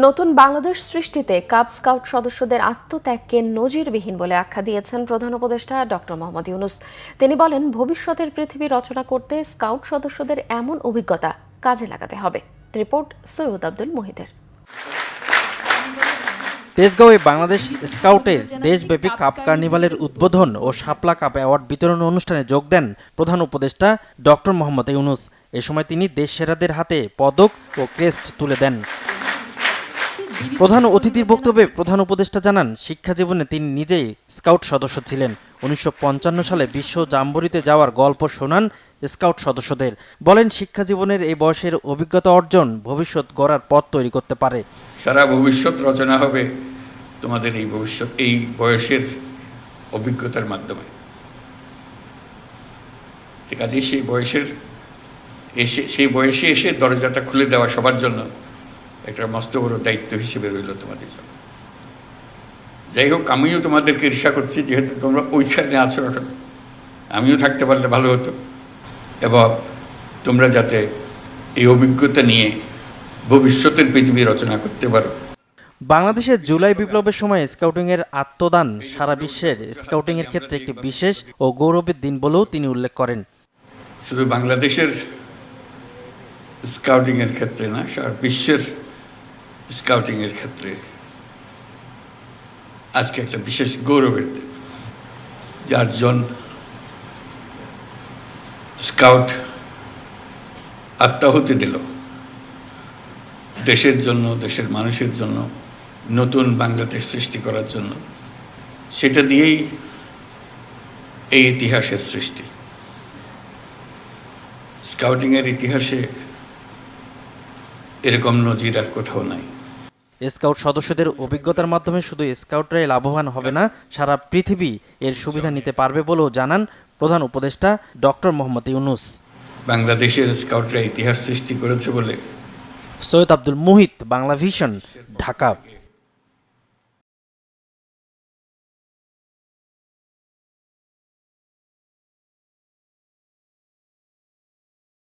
নতুন বাংলাদেশ সৃষ্টিতে cub scout সদস্যদের আত্মত্যাগকে নজিরবিহীন বলে আখ্যা দিয়েছেন প্রধান উপদেষ্টা ডক্টর মোহাম্মদ ইউনূস। তিনি বলেন, ভবিষ্যতের পৃথিবী রচনা করতে স্কাউট সদস্যদের এমন অভিজ্ঞতা কাজে লাগাতে হবে। রিপোর্ট সৈয়দ আব্দুল মুহিতের। তেজগাঁওয়ে বাংলাদেশ স্কাউটের দেশব্যাপী কাপ কার্নিভালের উদ্বোধন ও শাপলা কাপ অ্যাওয়ার্ড বিতরণ অনুষ্ঠানে যোগ দেন প্রধান উপদেষ্টা ডক্টর মোহাম্মদ ইউনূস। এ সময় তিনি দেশ সেরাদের হাতে পদক ও ক্রেস্ট তুলে দেন। প্রধান অতিথির বক্তব্যে প্রধান উপদেষ্টা জানান, শিক্ষা জীবনে তিনি নিজেই স্কাউট সদস্য ছিলেন। 1955 সালে বিশ্ব জাম্বরিতে যাওয়ার গল্প শোনান স্কাউট সদস্যদের। বলেন, শিক্ষা জীবনের এই বয়সের অভিজ্ঞতা অর্জন ভবিষ্যৎ গড়ার পথ তৈরি করতে পারে। সারা ভবিষ্যৎ রচনা হবে তোমাদের এই বয়সের অভিজ্ঞতার মাধ্যমে। ঠিক আছে, সেই বয়সে এসে দরজাটা খুলে দেওয়া সবার জন্য একটা মস্ত বড় দায়িত্ব হিসেবে রইল তোমাদের জন্য। যাই হোক, আমিও তোমাদেরকে ঈর্ষা করছি, যেহেতু তোমরা ওইখানে আছো এখন। আমিও থাকতে পারলে ভালো হতো, এবং তোমরা যাতে এই অভিজ্ঞতা নিয়ে ভবিষ্যতের পৃথিবী রচনা করতে পারো। বাংলাদেশের জুলাই বিপ্লবের সময় স্কাউটিংয়ের আত্মদান সারা বিশ্বের স্কাউটিংয়ের ক্ষেত্রে একটি বিশেষ ও গৌরবের দিন বলেও তিনি উল্লেখ করেন। শুধু বাংলাদেশের স্কাউটিংয়ের ক্ষেত্রে না, সারা বিশ্বের স্কাউটিংয়ের ক্ষেত্রে আজকে একটা বিশেষ গৌরবের দিন। 4 জন স্কাউট আত্মাহুতি দিল দেশের জন্য, দেশের মানুষের জন্য, নতুন বাংলাদেশ সৃষ্টি করার জন্য। সেটা দিয়েই এই ইতিহাসের সৃষ্টি। স্কাউটিংয়ের ইতিহাসে এরকম নজির আর কোথাও নাই। স্কাউট সদস্যদের অভিজ্ঞতার মাধ্যমে শুধু স্কাউটরাই লাভবান হবে না, সারা পৃথিবী এর সুবিধা নিতে পারবে বলেও জানান প্রধান উপদেষ্টা ডক্টর মোহাম্মদ ইউনূস। বাংলাদেশের স্কাউটরা ইতিহাস সৃষ্টি করেছে বলে। সৈয়দ আব্দুল মুহিত, বাংলা ভিশন, ঢাকা।